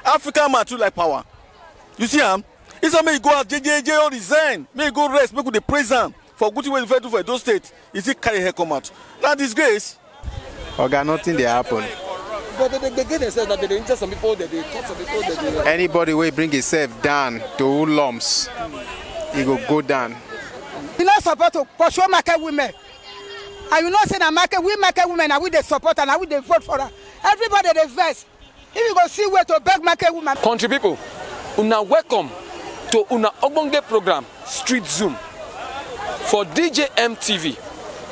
African man too like power. You see him? It's a me go out JJJ or resign. May go rest. Make the praise him for good way to do for Edo State. Is he carry her come out? Now disgrace. Okay, nothing they happen. But they get themselves that they interest some people, that they talk some people, that they... Anybody will bring himself down to lumps, he go down. We not support to pursue market women. And you know say that market women are with the support and are with the vote for her. Everybody they vex. If you go see where to beg market women. Country people, una welcome to una ogbonge program Street Zoom for DJM TV.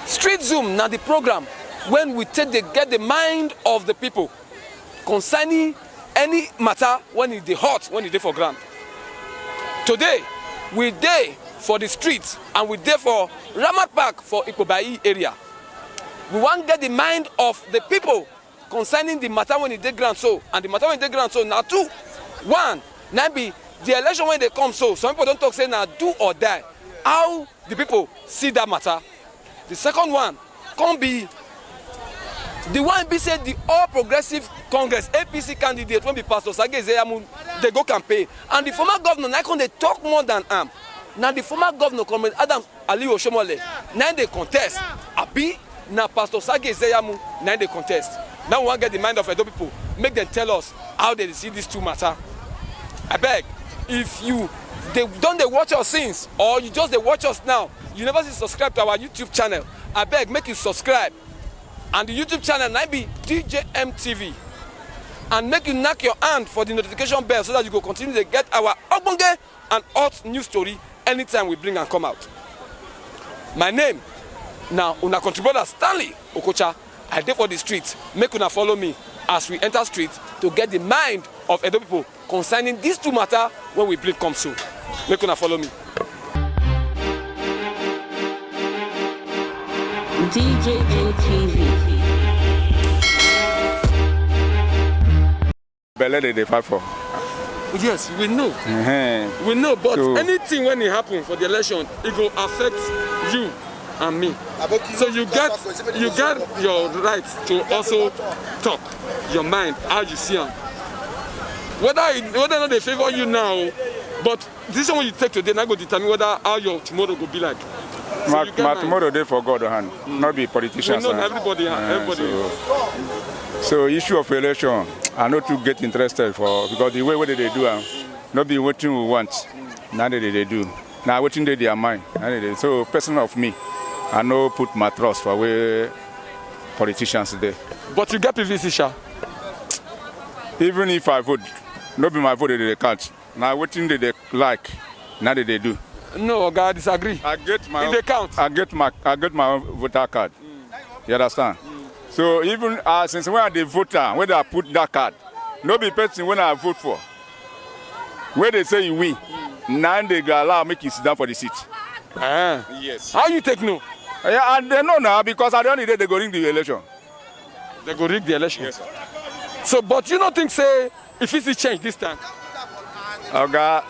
Street Zoom now the program when we get the mind of the people concerning any matter when it dey hot, when it dey for ground. Today, we dey for the streets and we dey for Ramat Park for Ikobai area. We want get the mind of the people concerning the matter when it dey ground so, and the matter when it dey ground so now two. One, now be the election when they come so. Some people don't talk say now do or die. How the people see that matter. The second one can be the one be said the All Progressive Congress APC candidate when be Pastor IZE-IYAMU, they go campaign. And the former governor, now they talk more than am. Now the former governor, Comrade Adam Ali Oshomole, now they contest. Abi, now Pastor IZE-IYAMU, now they contest. Now we want to get the mind of Edo people, make them tell us how they see these two matter. I beg, if you don't they watch us since, or you just they watch us now, you never see subscribe to our YouTube channel. I beg, make you subscribe. And the YouTube channel might be DJM TV. And make you knock your hand for the notification bell so that you go continue to get our ogbonge and hot news story anytime we bring and come out. My name now una contributor Stanley Okocha. I dey for the street. Make una follow me as we enter street to get the mind of Edo people concerning these two matter when we bring come soon. Make una follow me. DJM TV. Bele they fight for. Yes, we know. We know, but so, anything when it happens for the election, it will affect you and me. So you get your right to also talk your mind, how you see them. Whether or not they favor you now, but this one you take today, now go determine whether how your tomorrow will be like. So my tomorrow day for God hand, not be politicians. We know everybody. So issue of election, I not to get interested for because the way what they do, not be what we want. Now they do. Now what they their mind. So person of me, I know put my trust for where politicians there. But you get PVC, Sha. Even if I vote, not be my vote they can't. Now what they like, now they do. No, God, disagree. I get my. If they count. I get my voter card. You understand? So even since when I the voter, when I put that card, no be person when I vote for. Where they say you win, now they go allow make you sit down for the seat. Yes. How you take no? Yeah, and they know now because at the end of the day they go rig the election. They go rig the election. Yes, sir. So, but you don't think say if it's change this time? Okay,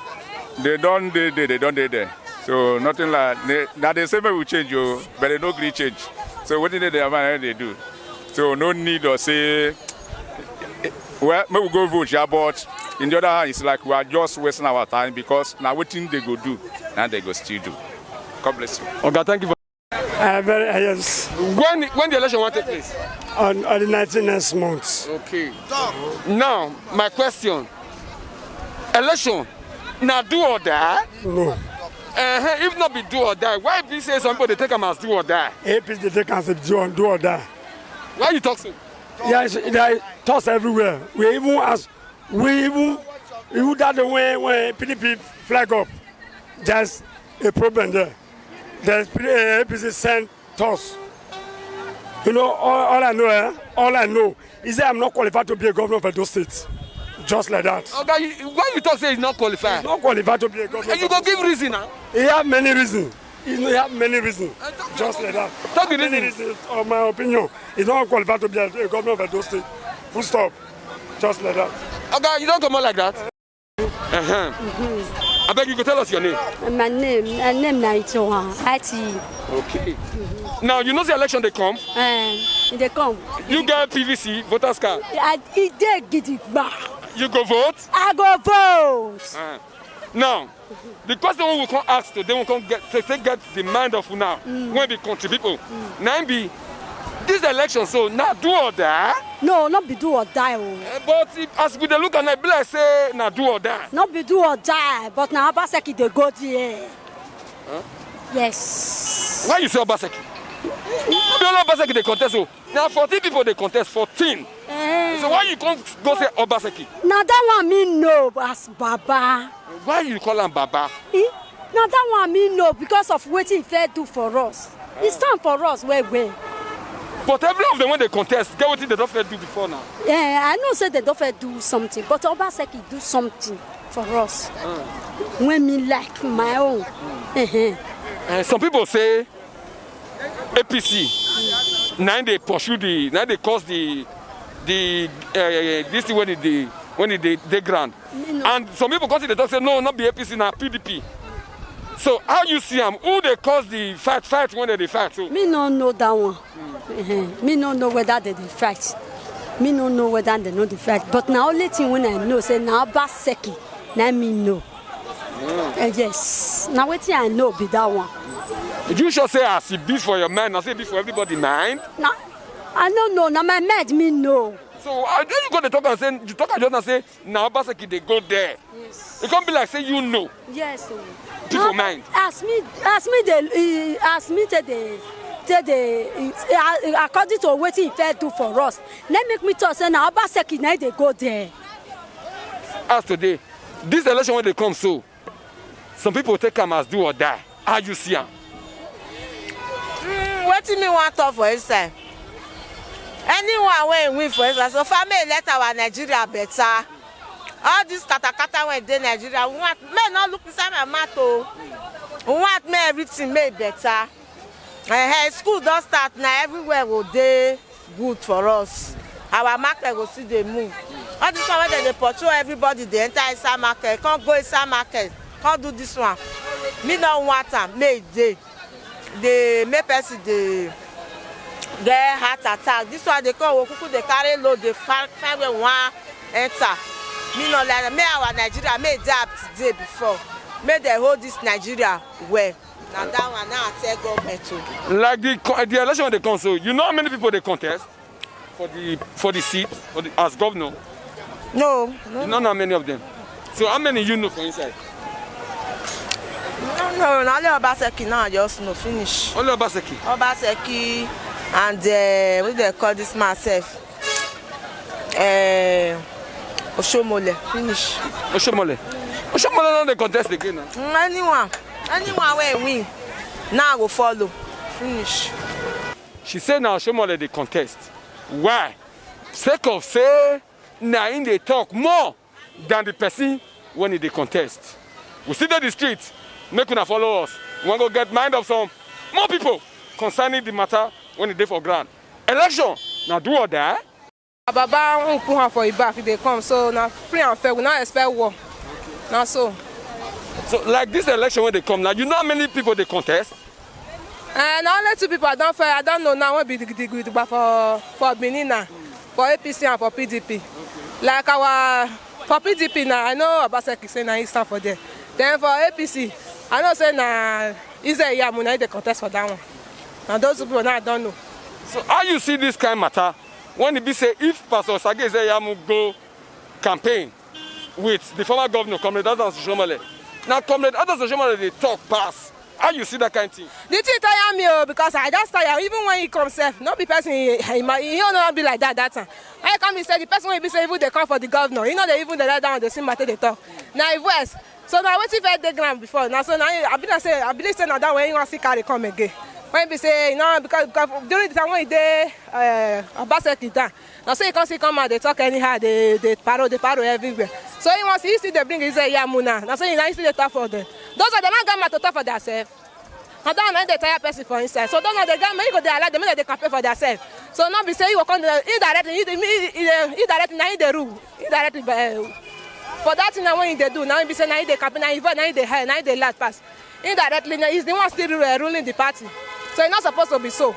they don't there. So nothing like now they say we change you, but they don't really change. So what did they do? So no need to say, well, maybe we go vote, yeah, but in the other hand, it's like we are just wasting our time because now what thing they go do, now they go still do. God bless you. Okay, thank you. Yes. When the election will take place? On the 19th next month. Okay. Now, my question. Election, now do or die? No. If not be do or die, why be say some people they take them as do or die? APC they take as do or die. Why you talk so? Yes, they toss everywhere. We even that the way when PDP flag up, there's a problem there. There's APC send toss. You know, all I know is that I'm not qualified to be a governor of Edo State. Just like that. Okay, why you talk say he's not qualified? He's not qualified to be a governor. And you go give reason now? He have many reasons. He have many reasons. Just like that. Talk the reason. Of my opinion, he's not qualified to be a governor of Edo State. Full stop. Just like that. Okay, you don't come out like that. I beg you go tell us your name. My name Nigerian. Okay. Now you know the election they come. They come. You get PVC voters card. It dey gidigba. You go vote? I go vote. Now, the question we can ask today, we can get the mind of now, when be country people. Now be this election, so now do or die. No, not be do or die. Oh. But as we dey look at it, be like say now do or die. Not be do or die, but now Obaseki they go there. Huh? Yes. Why you say Obaseki? Obaseki they contest. So now 14 people they contest 14. So why you can't go say Obaseki? Now that one me no as Baba. Why you call him Baba? Now that one me no because of what he fair do for us. It's time for us where. But every of them when they contest, get what they don't fair do before now. Yeah, I know say they don't fair do something, but Obaseki do something for us. When me like my own. Some people say APC. Now they pursue now they cause this thing when they grant. And some people consider they say no, not be APC now PDP. So how you see them? Who they cause the fight when they fight? So me no know that one. Me no know whether they fight. Me no know whether they know the fight. But now only thing when I know say now Obaseki, now me know. Yes. Now what I know be that one. Did you sure say as it be for your mind, I say it be for everybody mind? No, I don't know. Now my mind me know. So then you go to talk and say you talk and say now Obaseki they go there. Yes. It can't be like say you know. Yes. People mind. Ask me according to what he fair do for us. Let make me talk say now Obaseki now they go there. As today, this election when they come so, some people take them as do or die. How you see them? What do you want to for inside? Anyone when win for inside, so family let our Nigeria better. All this kata when they Nigeria, we want men not look inside my mouth. We want me everything made better. School don't start now. Everywhere will they good for us. Our market will see they move. All this one when they patrol everybody, they enter inside market. Can't go inside market. Can't do this one. Me don't want them. May they make person they get heart attack. This one they come they carry load. They find where one enter. Me no like me our Nigeria made that today before. May they hold this Nigeria well. Now that one now I tell government to. Like the election when they come so, you know how many people they contest for the seat as governor? No. You don't know how many of them. So how many you know for inside? No, only Obaseki now just no finish. Only Obaseki. Obaseki and what do they call this myself? Oshomole finish. Oshomole don't they contest again now? Anyone where win now I go follow finish. She said now Oshomole they contest. Why? Sake of say now in they talk more than the person when they contest. We see that the streets. Make una follow us. We want to get mind of some more people concerning the matter when they for grant. Election, now do or die. Baba won't put her for it back if they come, so now free and fair. We not expect war. Now so. So like this election when they come now, you know how many people they contest? And only 2 people I don't know now what be the good for Benin now, for APC and for PDP. Like for PDP now, I know Obaseki say now it's time for them. Then for APC, I know say na IZE-IYAMU now they contest for that one. And those people now I don't know. So how you see this kind of matter when it be say if Pastor IZE-IYAMU go campaign with the former governor, Comrade Edo State, now Comrade Edo State they talk pass. How you see that kind of thing? The thing tire me because I just tire even when he comes self, not be person he don't know be like that time. I come say the person will be say even they come for the governor, you know they even they let down the same matter they talk. Now if West. So now what if I the ground before? Now so now I believe say now that when you want to see carry come again. When be say you know because during the time when they Obaseki down. Now so you can see come out they talk anyhow they paro everywhere. So he wants to see they bring IZE-IYAMU now. Now so you see they talk for them. Those are the not gamma to talk for themselves. And don't know the tire person for inside. So don't know the gamma you go they allow them they campaign for themselves. So not be say you come indirectly now in the rule. Indirectly for that thing now when they do, now be say now they campaign, now they high, now they last pass. Indirectly, is the one still ruling the party. So it's not supposed to be so.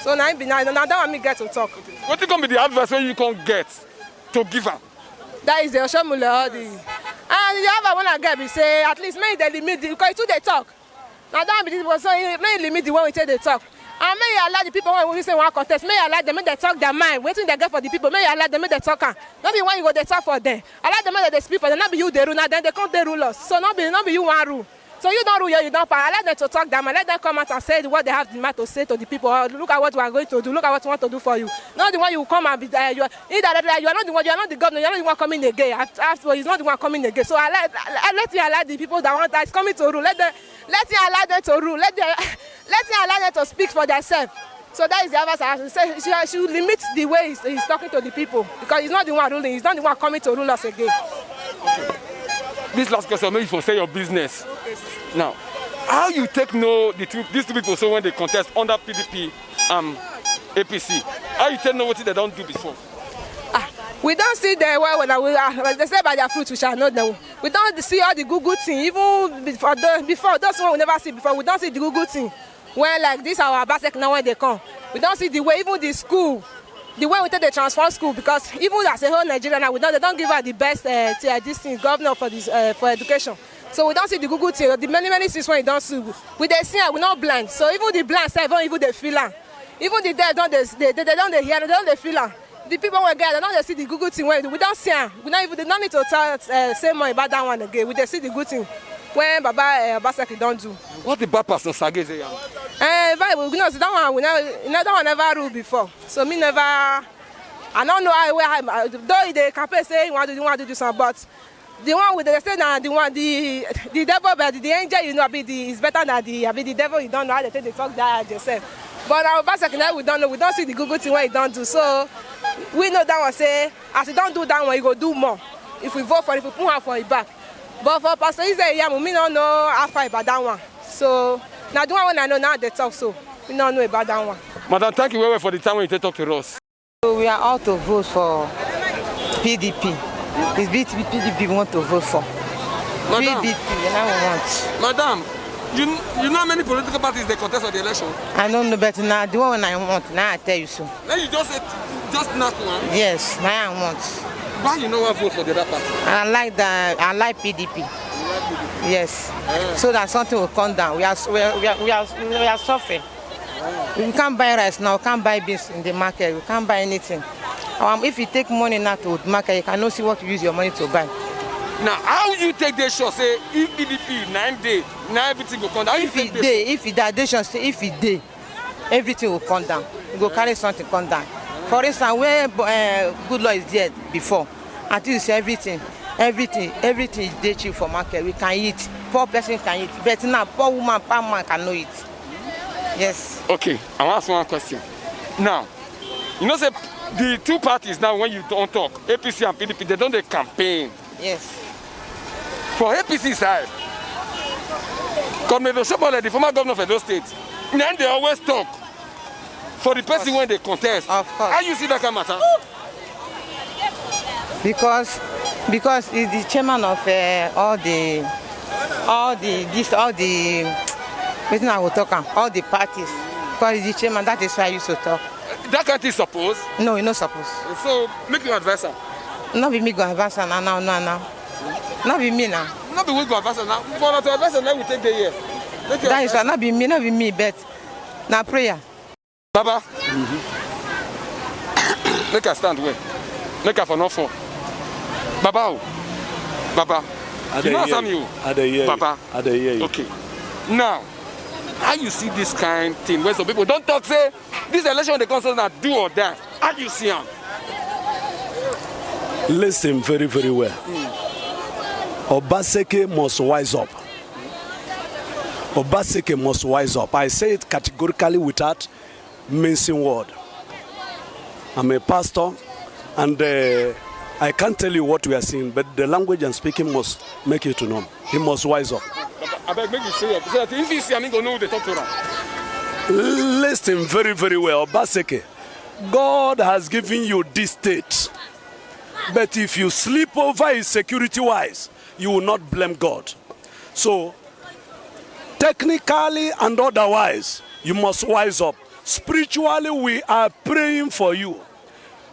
So now that one me get to talk. What is going to be the advice when you can't get to give her? That is the Oshomule all the. And the other one I get be say at least make the limit because too they talk. Now that be this was so make limit the one we take they talk. And may you allow the people when we say one contest, may you allow them make they talk their mind. Waiting they get for the people, may you allow them make they talk. Not be when you go they talk for them. Allow them make they speak for them. Not be you they rule now, then they can't they rule us. So not be you one rule. So you don't rule you don't power. Allow them to talk them and let them come out and say what they have the mind to say to the people. Or look at what we are going to do. Look at what we want to do for you. Not the one you come and be you are not the one. You are not the governor. You are not the one coming again. After he's not the one coming again. So let you allow the people that want that is coming to rule. Let you allow them to rule. Let you allow them to speak for themselves. So that is the advice I have to say. She should limit the way he's talking to the people because he's not the one ruling. He's not the one coming to rule us again. Okay. This last question, maybe for say your business. Now, how you take know these two people so when they contest under PDP APC? How you take know what they don't do before? We don't see the well they say by their fruit we shall know them. We don't see all the good thing. Even before those one we never see before. We don't see the good thing. When like this our Obaseki now when they come, we don't see the way even the school, the way we take the transform school because even as a whole Nigeria now they don't give her the best this thing governor for this for education. So we don't see the good thing. The many things when we don't see. We they see we not blind. So even the blind say even they feel am. Even the deaf don't they don't they hear they don't they feel am. The people we get they don't see the good thing when we don't see am. We not even they don't need to tell say more about that one again. We they see the good thing when Baba Obaseki don't do. What the bad person Sage say? Bible, you know, so that one never rule before. So me never. I don't know how though the campaign say you want to do something, but the one with the say now the devil, but the angel you know is better than the devil. You don't know how they take the talk that yourself. But our Obaseki now we don't know. We don't see the good thing what he don't do. So we know that one say as he don't do that one, he go do more. If we vote for it, if we put him for it back. But for Pastor IZE-IYAMU, me don't know how far about that one. So now the one when I know now they talk so we don't know about that one. Madam, thank you very well for the time when you talk to us. So we are out to vote for PDP. It's PDP we want to vote for. Madam, PDP, and I want. Madam, you know how many political parties they contest for the election? I don't know, but now the one I want, now I tell you so. Then you just not one? Yes, now I want. Why you know what vote for the other party? I like PDP. Yes, so that something will come down. We are suffering. We can't buy rice now. We can't buy beans in the market. We can't buy anything. If you take money now to the market, you cannot see what to use your money to buy. Now, how you take this shot? Say if PDP 9 days, now everything will come down. If it day, everything will come down. You go carry something come down. For instance, where good law is there before, until you see everything is day cheap for market. We can eat. Poor person can eat. But now, poor woman, poor man cannot eat. Yes. Okay, I want to ask one question. Now, you know, say the two parties now, when you don't talk, APC and PDP, they don't they campaign. Yes. For APC side, Edo State, the former governor of Edo State, then they always talk for the person when they contest. Of course. How you see that kind of matter? Because he's the chairman of all the parties. Because he's the chairman, that is why I used to talk. That can't be supposed? No, you're not supposed. So make your advisor. Not be me go advisor now. Not be me now. Not be we go advisor now. For the advisor now we take the year. That is not be me, but now prayer. Baba. Make her stand well. Make her for no fall. Baba. You know what I'm saying? Baba. Okay. Now, how you see this kind of thing where some people don't talk, say, this election they consider not do or that. How you see them? Listen very, very well. Obaseki must wise up. Obaseki must wise up. I say it categorically without mincing word. I'm a pastor, and I can't tell you what we are seeing, but the language I'm speaking must make you to know. He must wise up. I beg you say it. So that if you see, I'm going to know the talk to them. Listen very, very well, Obaseki. God has given you this state. But if you sleep over it security-wise, you will not blame God. So, technically and otherwise, you must wise up. Spiritually, we are praying for you.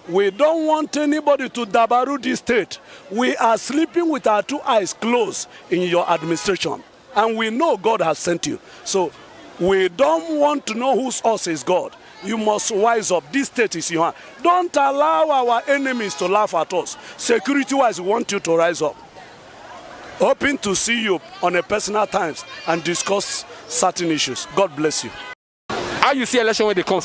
We don't want anybody to dabaru this state. We are sleeping with our 2 eyes closed in your administration. And we know God has sent you. So we don't want to know whose us is God. You must wise up. This state is your hand. Don't allow our enemies to laugh at us. Security-wise, we want you to rise up. Hoping to see you on a personal times and discuss certain issues. God bless you. How you see election when they come?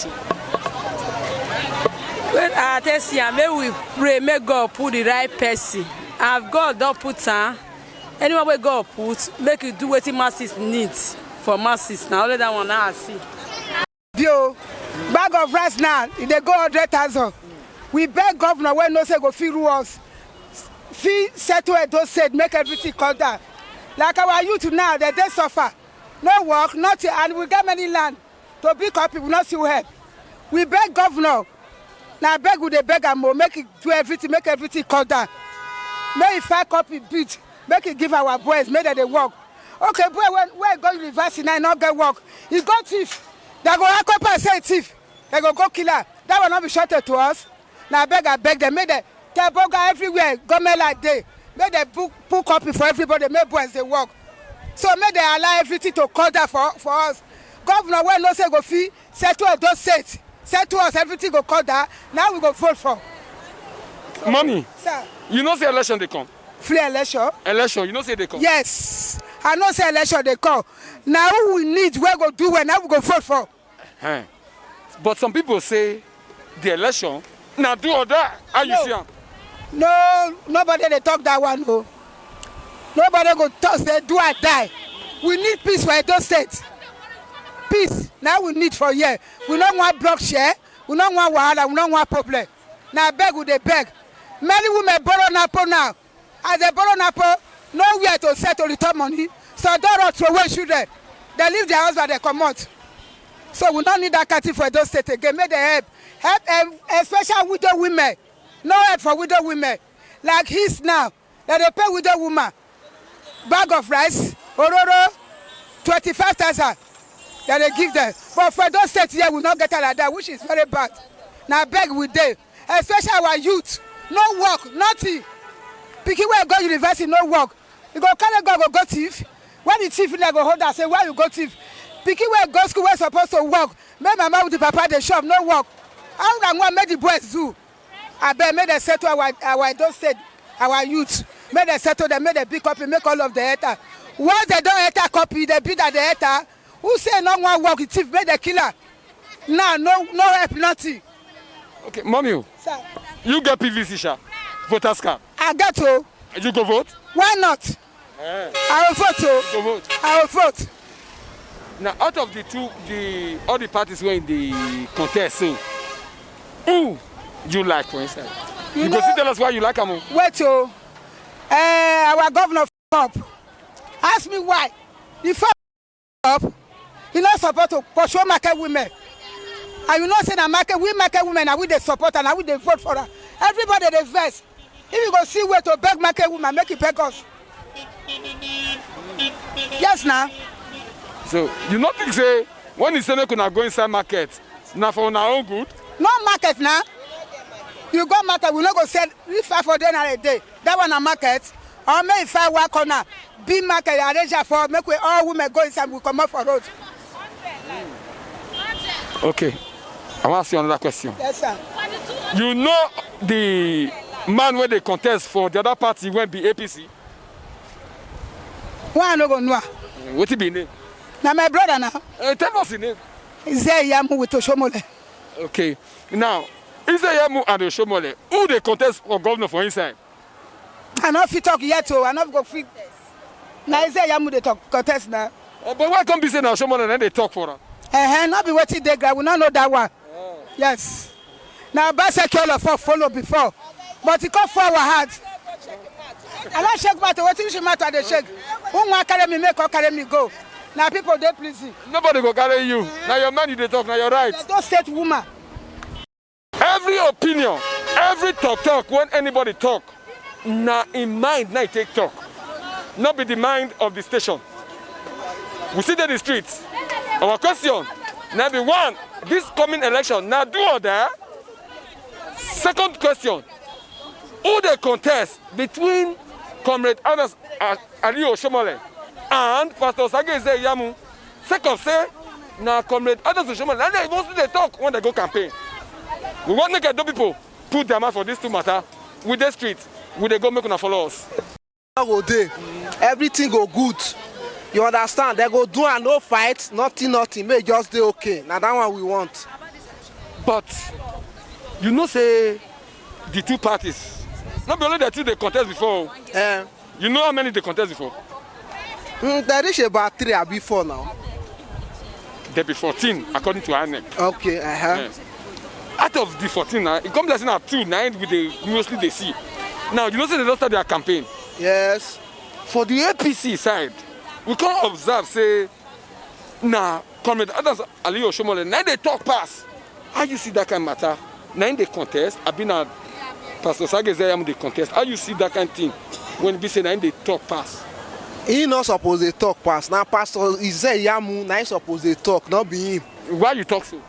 When I tell you, may we pray, may God put the right person. And if God don't put her, anyone where God put, make you do what masses need for masses. Now only that one I see. Yo, bag of rice now, they go 100,000. We beg governor when no say go feed us. Fee settle Edo State, make everything come down. Like our youth now, they suffer. No work, nothing, and we got many land to pick up people, not still help. We beg governor. Now beg with the beg and more, make it do everything, make everything come down. Make it 5 copy beat, make it give our boys, make that they work. Okay, boy, when go university now, not get work. He go thief. They go occupy and say thief. They go killer. That will not be shorted to us. Now I beg them, make the Teboga everywhere, government like they. Make they book copy for everybody, make boys they work. So make they allow everything to come down for us. Governor, when no say go fee, settle Edo State. Say to us, everything go cut down. Now we go vote for. So, Mommy, sir, you know say election they come. Free election. Election, you know say they come. Yes, I know say election they come. Now who we need, we go do when now we go vote for. But some people say the election now do or die. How you see them? No, nobody they talk that one. No. Nobody go talk say do or die. We need peace for Edo State. Peace. Now we need for here. We don't want block share. We don't want wahala. We don't want problem. Now beg with the beg. Many women borrow Napo now. As they borrow Napo, nowhere to settle return money. So they don't throw away children. They leave their husband, they come out. So we don't need that catty for those state again. Make the help. Help especially widow women. No help for widow women. Like his now. That they pay widow woman. Bag of rice, ororo, 25,000. That they give them. But for those states here, we not get it like that, which is very bad. Now beg with them. Especially our youth. No work, nothing. Pikin where go university, no work. You go carry go thief. When the thief they go hold us, say why you go thief? Pikin where go school where supposed to work. Make mama with the papa the shop, no work. How can one make the boys do? I bet make them settle our Edo State, our youth. Make them settle them, make them big copy, make all of the hater. Once they don't hater copy, they beat at the hater. Who say no one work with thief, make the killer? Nah, no help, nothing. Okay, Mommy, sir, you get PVC, sha? Voters card. I get to. You go vote? Why not? I will vote. You go vote. I will vote. Now, out of all the parties were in the contest, so who you like, for instance? You go tell us why you like him. Wait, our governor up. Ask me why. If up, he not support to pursue market women. And you know say that we market women and we they support and we they vote for her. Everybody they vex. If you go see where to beg market women, make it beg us. Yes now. So you not think say when you say make una go inside market, now for our own good? No market now. You go market, we not go sell 5 naira a day. That one a market. Or maybe if I work on a big market, arrange for make we all women go inside, we come up for road. Okay. I want to ask you another question. Yes, sir. You know the man where they contest for the other party won't be APC? Why I no go know? What it be name? Now my brother now. Tell us the name. IZE-IYAMU with Oshomole. Okay. Now, IZE-IYAMU and Oshomole, who they contest for governor for inside? I not fit talk yet, so I not go fit. Now IZE-IYAMU they talk contest now. But why can't be saying Oshomole and then they talk for her? Not be waiting there, we not know that one. Yes. Now Obaseki all of us follow before, but it come forward hard. I don't shake matter. What you matter they shake? Who want carry me make or carry me go? Now people they please you. Nobody go carry you. Now your man you they talk. Now you're right. Don't state woman. Every opinion, every talk when anybody talk, now in mind now take talk, not be the mind of the station. We see in the streets. Our question now be one. This coming election now do or die. Second question, who they contest between Comrade Anas Aliyu Oshomole and Pastor IZE-IYAMU? Second say, now Comrade Anas Oshomole, and they mostly they talk when they go campaign. We want to get those people put their mouth for these two matter with the street, with they go make una follow us. Go day, everything go good. You understand? They go do and no fight, nothing, may just do okay. Now that one we want. But you know, say the two parties, not only the two they contest before. You know how many they contest before? There is about 3 or before now. There be 14 according to INEC. Okay, Yes. Out of the 14 now, it comes like 2 9 with the mostly they see. Now you know say they don't start their campaign. Yes. For the APC side, we can't observe say nah Comrade Anas Aliyu Oshomole, now they talk pass. How you see that kind of matter? Now they contest, I've been at Pastor IZE-IYAMU they contest. How you see that kind of thing when we say now they talk pass? He not supposed to talk pass. Now Pastor IZE-IYAMU now he supposed to talk, not be him. Why you talk so?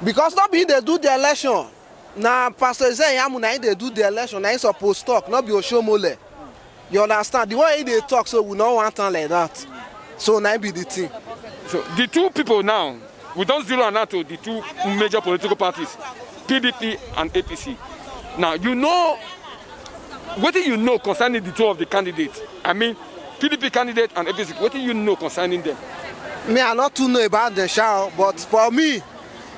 Because not be him they do the election. Now Pastor IZE-IYAMU now they do the election, now he supposed to talk, not be Oshomole. You understand? The way they talk, so we don't want to like that. So now be the thing. So the two people now, we don't zero out to the two major political parties, PDP and APC. Now you know, what do you know concerning the two of the candidates? I mean, PDP candidate and APC. What do you know concerning them? Me, I not too know about the show, but for me,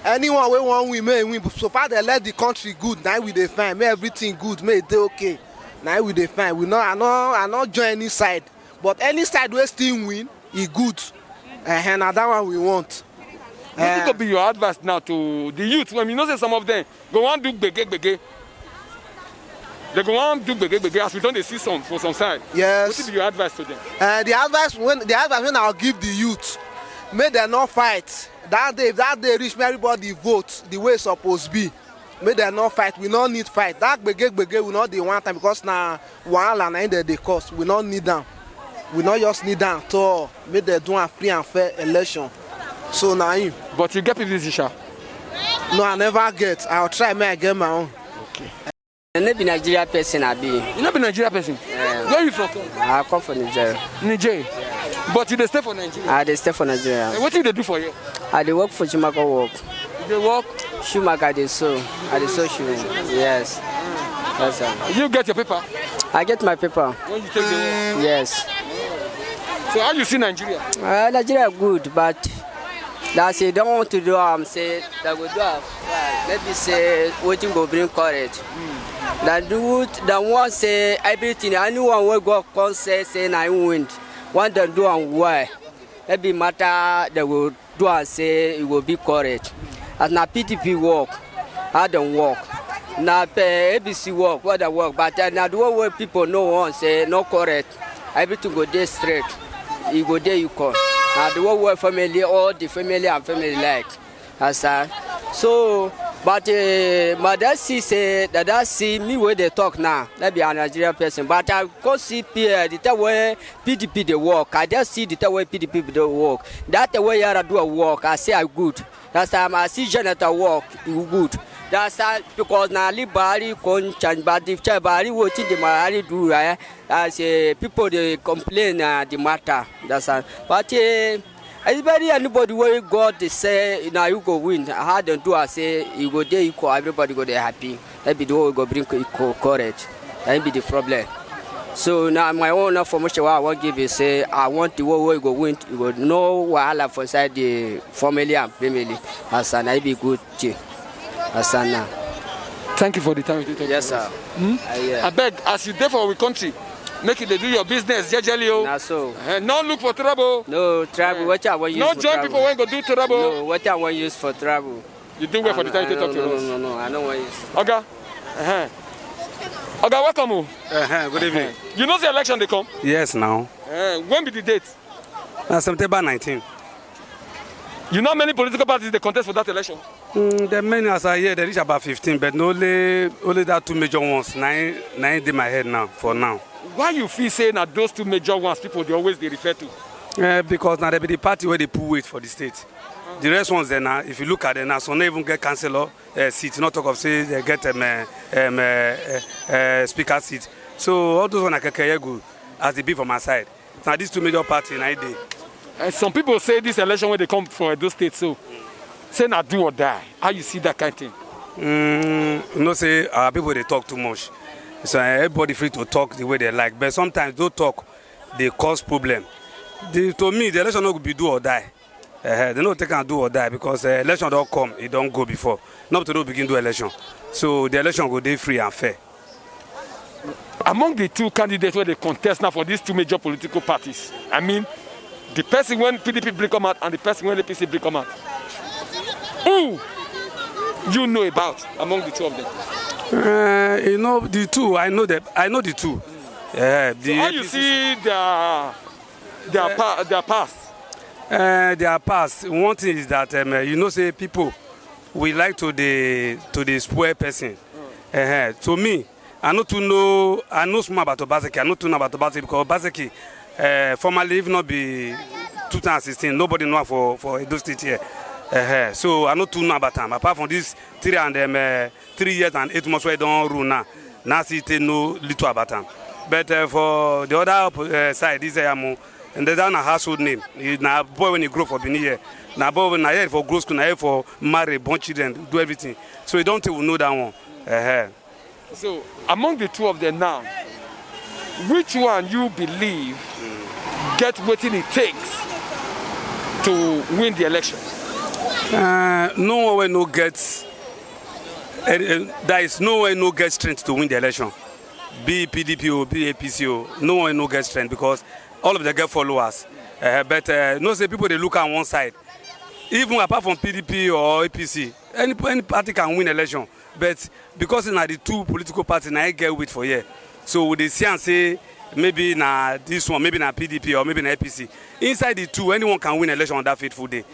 anyone we want win, may win. So far they let the country good, now we define. May everything good, may they okay. Now we define. We know I not join any side, but any side we still win, is good. And that one we want. What could be your advice now to the youth? When you know say some of them go on do bege. They go on do bege as we don't see some for some side. Yes. What would be your advice to them? The advice when I'll give the youth, may they not fight. That day reach me, everybody vote the way it's supposed to be. May they not fight. We don't need fight. That bege we not the one time because now one and the cost. We don't need them. We not just need them at all. May they do a free and fair election. So now him. But you get people this. No, I never get. I'll try. May I get my own. Okay. I never be Nigerian person. I be. You not be Nigerian person? Yeah. Where are you from? I come from Nigeria. Nigeria. Yeah. But you dey stay for Nigeria? I dey stay for Nigeria. And what do you do for you? I dey work for Shoemaker work. You dey work? Shoemaker dey sew. I dey sew shoe. Yes. Yes, sir. You get your paper? I get my paper. When you take the work? Yes. So how you see Nigeria? Nigeria good, but that's say don't want to do say that go do maybe say waiting go bring courage. That do that one say everything anyone will go come say na win. One them do and why? Maybe matter they will do and say it will be courage. As na PDP work, I don't work. Na ABC work, what I work, but now the way people know one say no correct. Everything go there straight. You go there, you come. Now the whole family, all the family and family like. So, but my dad say that see me where they talk now. That be a Nigerian person. But I go see the way PDP they work. I just see the way PDP they work. That the way I do a work. I say I good. That's time I see Janata work. You good. That's because now Libari con change, but if Chabari watching the Mari do as people they complain the matter. That's but everybody anybody where God they say now you go win. I had them do I say you go there equal everybody go there happy. That be the way we go bring equal courage. That be the problem. So now my own information I want give you say I want the way we go win. You go know wahala for inside the family and family. As an I be good too. Asana. Thank you for the time you took. Yes, sir. I beg, as you there for our country, make it they do your business, jejely. Nah, so. No look for trouble. No trouble. What I want use no for trouble. No join people when go do trouble. No, what I want use for trouble. You do well for the time you talk to us. No. I don't want use. Okay. Okay, welcome. Good evening. You know the election they come? Yes, now. When be the date? September 19. You know many political parties they contest for that election? The many as I hear, they reach about 15, but only that two major ones. Nine in my head now, for now. Why you feel saying that those two major ones people they always they refer to? Because now they be the party where they pull weight for the state. The rest ones then, if you look at them now, some don't even get councillor seat, not talk of say they get speaker seat. So all those ones are good as they be from my side. Now these two major parties, some people say this election when they come for Edo State, so say na do or die. How you see that kind of thing? Say our people they talk too much. So everybody free to talk the way they like, but sometimes those talk they cause problem. To me, the election not be do or die. They don't take and do or die because election don't come, it don't go before. Not to do begin do election. So the election go day free and fair. Among the two candidates where they contest now for these two major political parties, I mean, the person when PDP bring come out and the person when APC bring come out, who you know about among the two of them? The two. I know them. I know the two. So how you see their past? Their past. One thing is that say people we like to the spoil person. To me, I know small about Obaseki. I know too know about Obaseki because Obaseki, formerly if not be 2016, nobody know for Edo State here. So I know too know about him. Apart from this 3 years and 8 months where I don't rule now. Now see know little about him. But for the other side, IZE-IYAMU, and there's a household name. Now boy when you grow for being here. Now boy when I for grow school, now for marry, born children, do everything. So you don't know that one. So among the two of them now, which one you believe get what it takes to win the election? No one no gets. There is no way no get strength to win the election. Be PDP or be APC or no one no get strength because all of them get followers. But no say people they look on one side. Even apart from PDP or APC, any party can win election. But because it's not the two political parties, I get with for here. So they see and say maybe na this one, maybe na PDP or maybe na APC. Inside the two, anyone can win election on that fateful day.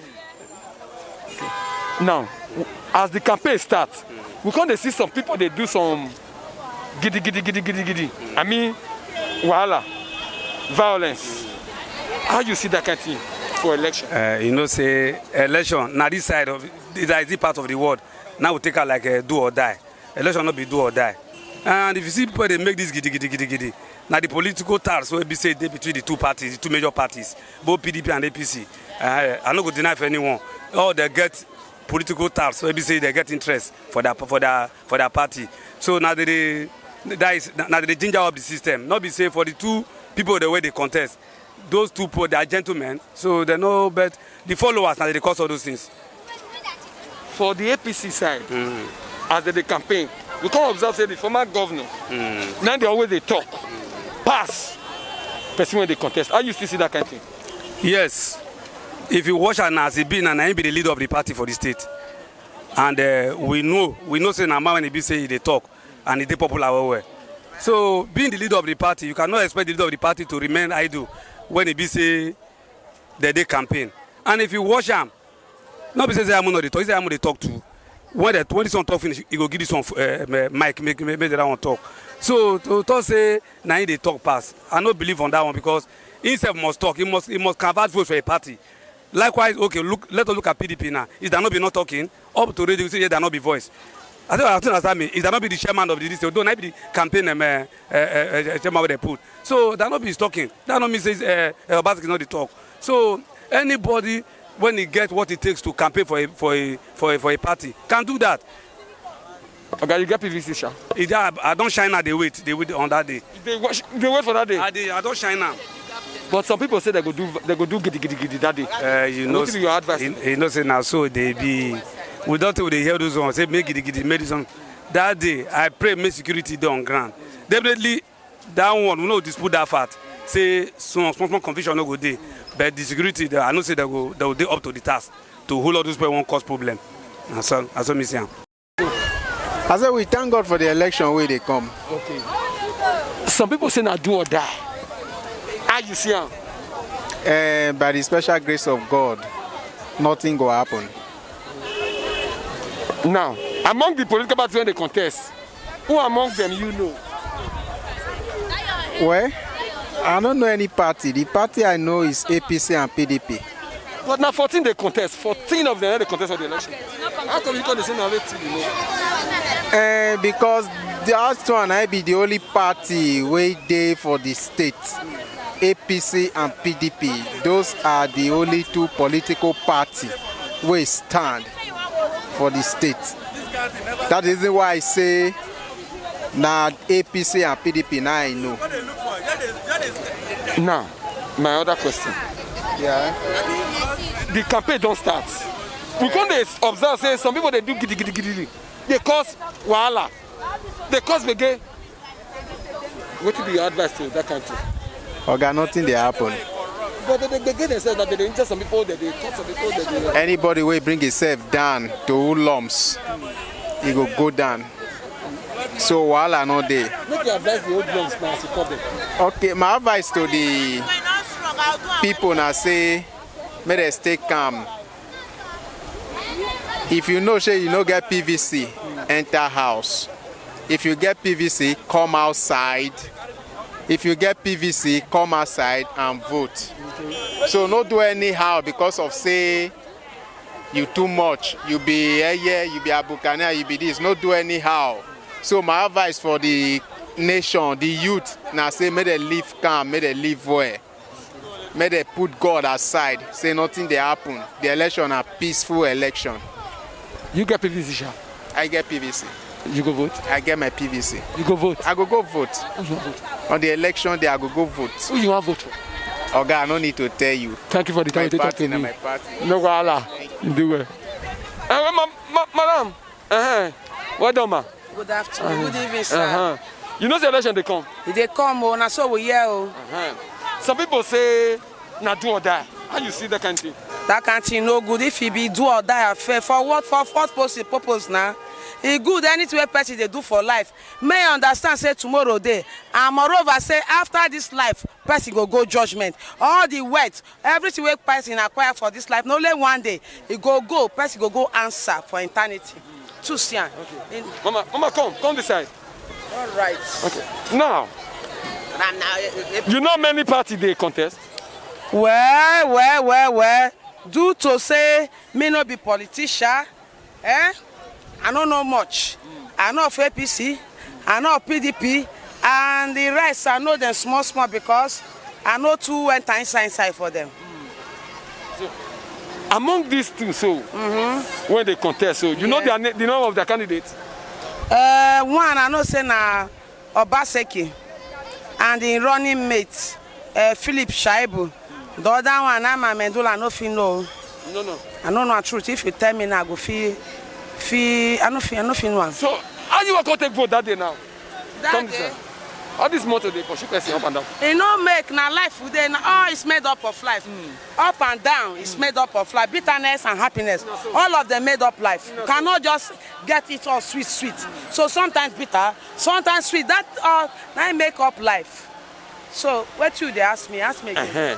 Okay. Now, as the campaign starts, we can see some people they do some giddy. I mean, wahala, violence. How you see that kind of thing for election? Say election. Now this side of this part of the world, now we take her like a do or die. Election not be do or die. And if you see people they make this giddy. Now the political tars will be said between the two parties, the two major parties, both PDP and APC. I'm not going to deny for anyone. All they get political tars will be say they get interest for their party. So now they ginger up the system. Not be say for the two people the way they contest. Those two people they are gentlemen, so they know. But the followers now they cause all those things. For the APC side, as they campaign, we can observe say the former governor. Now they always they talk, pass person when they contest. How you still see that kind of thing? Yes. If you watch her now, he be the leader of the party for the state, and we know say now when he be say they talk and they popular well. So being the leader of the party, you cannot expect the leader of the party to remain idle when he be say they campaign. And if you watch him, not be say IZE-IYAMU not they talk, IZE-IYAMU they talk too. When this one talk finish, he go give this one mic, make the other one talk. So to say now they talk pass, I don't believe on that one because he himself must talk. He must convert votes for a party. Likewise, okay, let us look at PDP now. Is there not be not talking? Up to radio, say there not be voice. I think understand me. Is there not be the chairman of the district? Don't I be the campaign chairman where they put? So there not be talking. That not mean says Obaseki not the talk. So anybody when he get what it takes to campaign for a party can do that. Okay, you get PVC, sha. I don't shine now. They wait on that day. They wait for that day. I don't shine now. But some people say they go do giddy that day. What your advice? Say now so they be. We don't think they hear those ones say make giddy make this one. That day I pray make security dey on ground. Definitely that one we no dispute that fact. Say small confusion no go dey, but the security I know say they will dey up to the task to hold all those people won't cause problem. And so me say. I said we thank God for the election where they come. Okay. Some people say na do or die. How you see him? By the special grace of God, nothing will happen. Now, among the political parties when they contest, who among them you know? Well, I don't know any party. The party I know is APC and PDP. But now 14 they contest. 14 of them they contest for the election. How come you call the same narrative, you know? Because the last one I be the only party way there for the state. APC and PDP. Those are the only two political parties we stand for the state. That is why I say now APC and PDP now I know. Now, my other question. Yeah. The campaign don't start. We can't observe say some people they do gidi. They cause wahala. They cause begay. What would be your advice to that country? Okay, nothing they happen. But they get themselves that they injure some people, that they cut some people, that they... Anybody will bring himself down to lumps, he go down. So wahala no dey. Make you advise the old ones now to cut them. Okay, my advice to the people now say, may they stay calm. If you know say you no get PVC, enter house. If you get PVC, come outside. If you get PVC, come outside and vote. So no do anyhow because of say you too much. You be you be Abukania, you be this. No do anyhow. So my advice for the nation, the youth, now say may they live calm, may they live well. May they put God aside. Say nothing they happen. The election a peaceful election. You get PVC, Sha? I get PVC. You go vote? I get my PVC. You go vote? I go vote. Who you want vote? On the election day, I go vote. Who you want vote for? Okay, I don't need to tell you. Thank you for the time you talk to me. My party. No wahala. You do well. Madam. Well done, ma. Good afternoon. Good evening, sir. You know the election they come? They come, oh, na so we hear, oh. Some people say, na do or die. How you see that kind of thing? That kind of thing no good if it be do or die affair. For what? For what purpose now? It's good anything person they do for life. May understand say tomorrow day. And moreover say after this life, person go judgment. All the wealth, everything we person acquire for this life, no only one day, it go, person go answer for eternity. Too soon. Okay. Mama, come this side. All right. Okay. Now, you know many parties they contest? Well. Due to say me not be politician, I don't know much. I know of APC, I know of PDP, and the rest I know them small because I know two went inside for them. So, among these two, when they contest, you know the name of the candidates? One I know say na Obaseki, and the running mate Philip Shaibu. The other one I'm a Mendula no fi know. No. I don't know the truth. If you tell me now, I go fi I no fi know. So how you going to take vote that day now? That day? All this motor they push person up and down. It no make na life today. All is made up of life. Up and down is made up of life. Bitterness and happiness. All of them made up life. You cannot just get it all sweet. So sometimes bitter, sometimes sweet. That make up life. So what you they ask me again.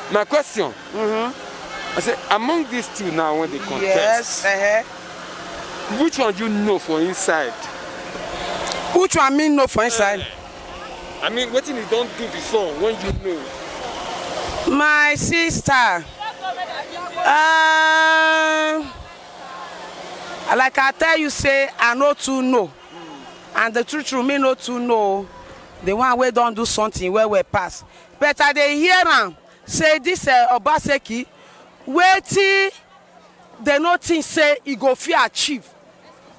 My question. I say among these two now when they contest. Yes. Which one you know for inside? Which one me know for inside? I mean, what thing you don't do before when you know? My sister. Like I tell you, say I know to know, and the truth me know to know. The one we don't do something where we pass. But I they hear them say this Obaseki, waiting. They no think say he go fear achieve.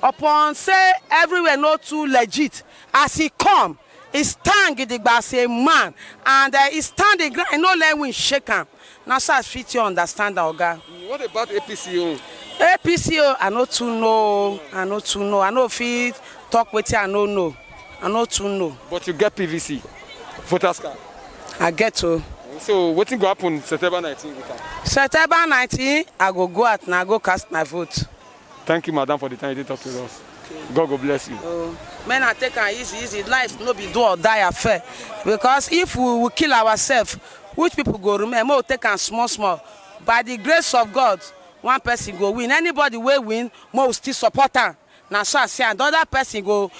Upon say everywhere not too legit. As he come, he stand the say man, and he stand the ground. No let him shake him. Now so as fit you understand that, Oga. What about APCO? APCO, I know to know. I know fit talk with you. I know. I know to know. But you get PVC, voters card. I get to. So what thing go happen September 19 with that? September 19, I go out and I go cast my vote. Thank you, madam, for the time you did talk to us. Okay. God go bless you. Men are taking easy. Life no be do or die affair. Because if we kill ourselves, which people go remember? We'll take them small. By the grace of God, one person go win. Anybody will win, more still support them. Now so I say, and the other person go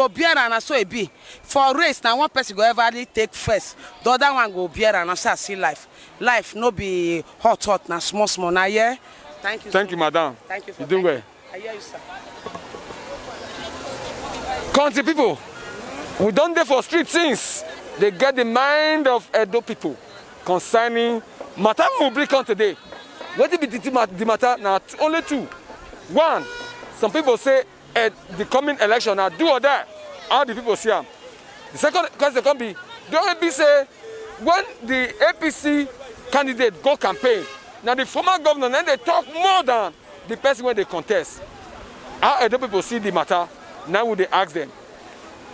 bear and so it be. For race, now one person go ever take first. The other one go bear and so I see life. life no be hot na small na yeah. Thank you. Thank you, madam. Thank you. You do well. I hear you, sir. Country people, we don't there for street things. They get the mind of Edo people concerning matter we will bring on today. What be the matter? Now only two. One, some people say the coming election now do or die. How the people see them? The second question can be, the OAB say when the APC candidate go campaign, now the former governor then they talk more than the person when they contest. How Edo people see the matter? Now would they ask them?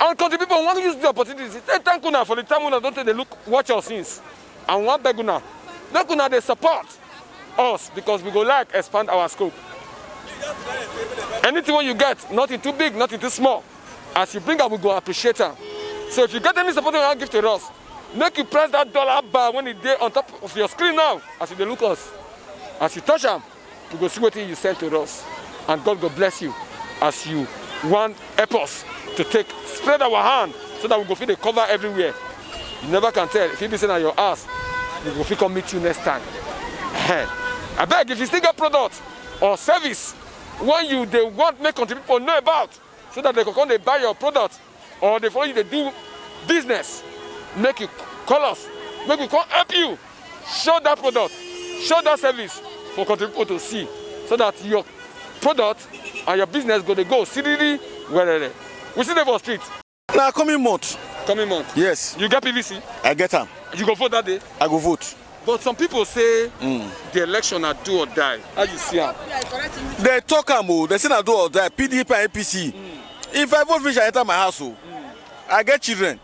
And country people want to use the opportunity. Say thank you now for the time when I don't take the look, watch our scenes. And one beg now. Make una they support us because we go like expand our scope. Anything when you get, nothing too big, nothing too small. As you bring up, we go appreciate them. So if you get any support you want to give to us, make you press that dollar bar when it's there on top of your screen now. As you they look us. As you touch them, we go see what you send to us. And God will bless you as you want help us to spread our hand so that we go feel the cover everywhere. You never can tell. If you be saying at your ass, we go feel come meet you next time. I beg, if you still get product or service, when they want make country people know about, so that they can come they buy your product or they follow you they do business, make you call us, make we come help you, show that product, show that service for country people to see, so that your product and your business go seriously wherever. We see them for street. Now coming month. Coming month. Yes. You get PVC? I get them. You go vote that day? I go vote. But some people say the election are do or die. How you see them? They talk they say I do or die. PDP and APC. If I vote fish, I enter my house. I get children.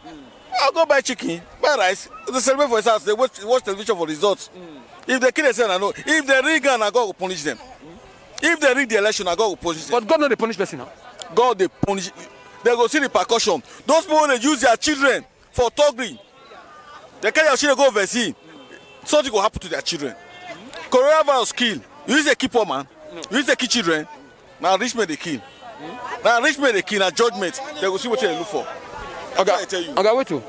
I'll go buy chicken, buy rice. They celebrate for his house. They watch television for results. If they kill themselves, I know. If they rig and I go punish them. If they rig the election, I go punish them. But God not the punish person now. God they punish. They go see the repercussion. Those people they use their children for thuggery. They carry their children go overseas. Something will happen to their children. Coronavirus kill. You use a keep poor man. You use a kill children. Now rich men they kill. Now rich men they kill. Now judgment. They will see what they look for. Okay, I tell you. Okay, wait to.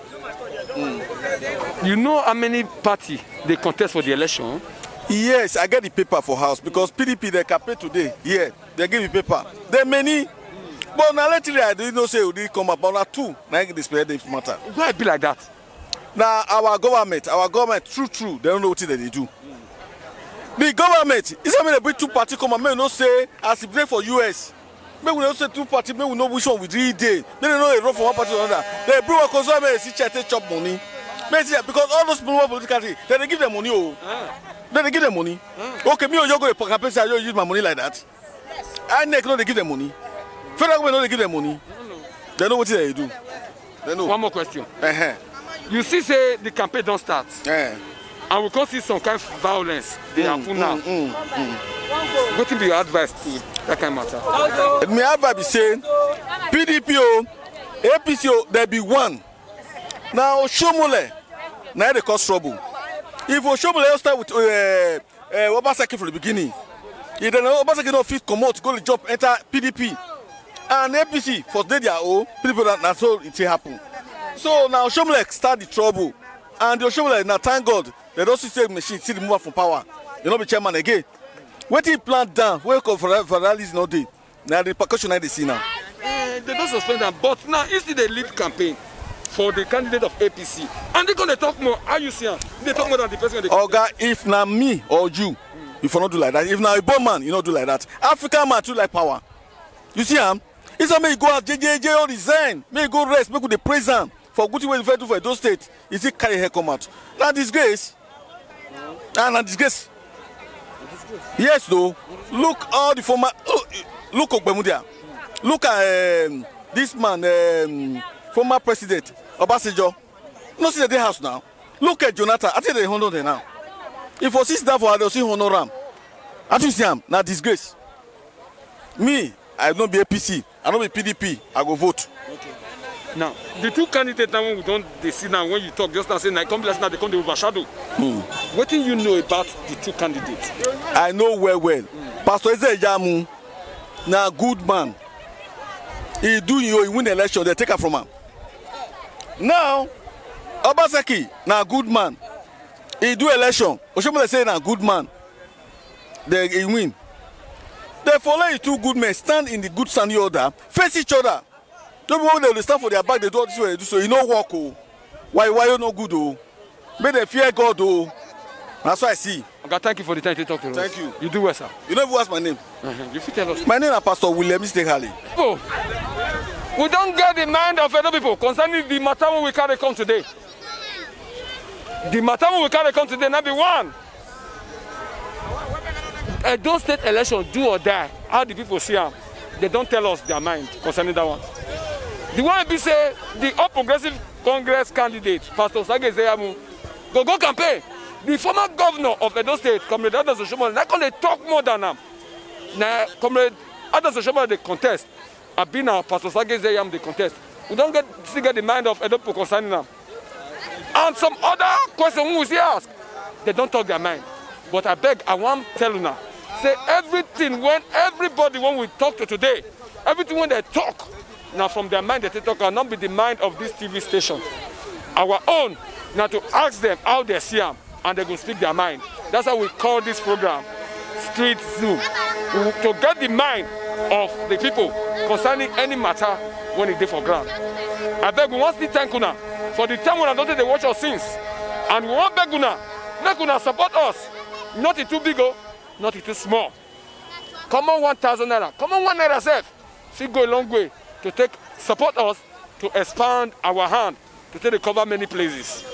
You know how many parties they contest for the election? Yes, I get the paper for house because PDP they campaign today. Yeah, they give me paper. There are many. But now lately I didn't know say we did come up on two. Now I can display the matter. Why it be like that? Now our government, true, they don't know what they do. The government, is I mean they bring two parties come and may not say as it play for US. May we not say two parties, may we know which one we really did. They don't know a run from one party to another. They bring a concern, may see chop money. Because all those people politically, they give them money. Then they give them money. Okay, me or you go to campaign say I don't use my money like that. I know they give them money. Federal government know they give them money. They know what they do. They know. One more question. You see, say the campaign don't start. And we can see some kind of violence. They happen now. What will be your advice to that kind of matter? My advice is saying, PDP, APC, there be one. Now, Shomole, now they cause trouble. If Shomole start with Obaseki from the beginning, if then Obaseki don't fit come out, go to job, enter PDP. And APC, for they their own, people that's all it happen. So now Shomole start the trouble. And the Shomole, now thank God, they don't see machine, see the move from power. They don't be chairman again. What he plant down, welcome for rallies no day. Now the repercussion they see now. They don't suspend them, but now it's the lead campaign for the candidate of APC. And they're going to talk more. How you see them? They talk more than the person. Oga, if now me or you, if you not do like that, if now a bomb man, you not do like that. African man too like power. You see him? It's a may go out JJJ or resign. May go rest, make the praise him for good way to do for Edo State. Is he carry her come out? Now disgrace. And disgrace. Yes, though. Look all the former. Look Ogbemudia. Look at this man, former president Obasanjo. No see the house now. Look at Jonathan. I think they honor them now. If I sit down for her, they'll see honor him. I think see him now disgrace. Me, I don't be APC. I don't be PDP. I go vote. Okay. Now, the two candidates now we don't they see now when you talk just now saying like come last now they come to overshadow. What do you know about the two candidates? I know well. Pastor IZE-IYAMU, now good man. He win the election, they take her from him. Now, Obaseki, now good man. he do election. Oshomole say na good man. He win. Therefore, let the two good men stand in the good standing order, face each other. Don't be when they stand for their back, they do this way, they do so. You know walk, oh. Why you no good, oh? May they fear God, oh. That's what I see. Okay, thank you for the time to talk to us. Thank you. You do well, sir. You know what's my name? You fit tell us. My name is Pastor William Mr. Halley. Oh, we don't get the mind of other people concerning the matter we carry come today. The matter we carry come today, number one. Edo State election, do or die. How the people see them? They don't tell us their mind concerning that one. The one be say the All Progressive Congress candidate, Pastor IZE-IYAMU, go campaign. The former governor of Edo State, Comrade Edo State, not going to talk more than them. Now, Comrade Edo State, they contest. I've been now, Pastor IZE-IYAMU, they contest. We don't still get the mind of Edo people concerning them. And some other question we see ask, they don't talk their mind. But I beg, I want to tell you now, say everything when everybody when we talk to today, everything when they talk, now from their mind that they talk cannot be the mind of this TV station. Our own, now to ask them how they see them, and they go speak their mind. That's how we call this program Street Zoom. To get the mind of the people concerning any matter when it is for ground. I beg we want to thank una for the time when I don't think they watch us since. And we want beg una, make una support us. Not it too big, not it too small. Come on 1,000 naira. Come on 1 naira self. See go a long way to take support us to expand our hand to take cover many places.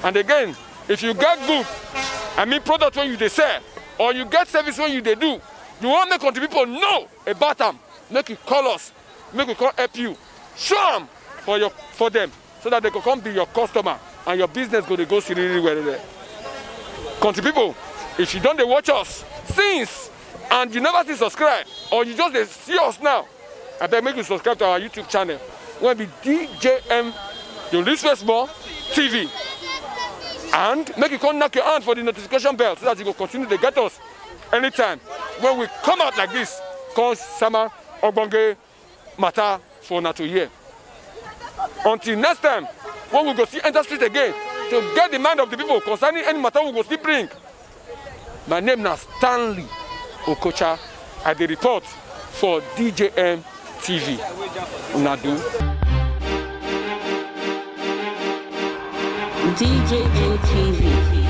And again, if you get good, I mean product when you they sell, or you get service when you they do, you want to make people know about them. Make you call us, make we come help you, show them for them, so that they can come be your customer and your business go see really well there. Country people, if you don't they watch us since and you never see subscribe, or you just they see us now, I beg make you subscribe to our YouTube channel. When be DJM, you listen more TV, and make you come knock your hand for the notification bell so that you will continue to get us anytime when we come out like this. Cause summer ogbonge matter for una to hear. Until next time, when we go see enter street again to get the mind of the people concerning any matter we go still bring. My name is Stanley Okocha. I dey report for DJM TV. Una do. IZE-IYAMU TV.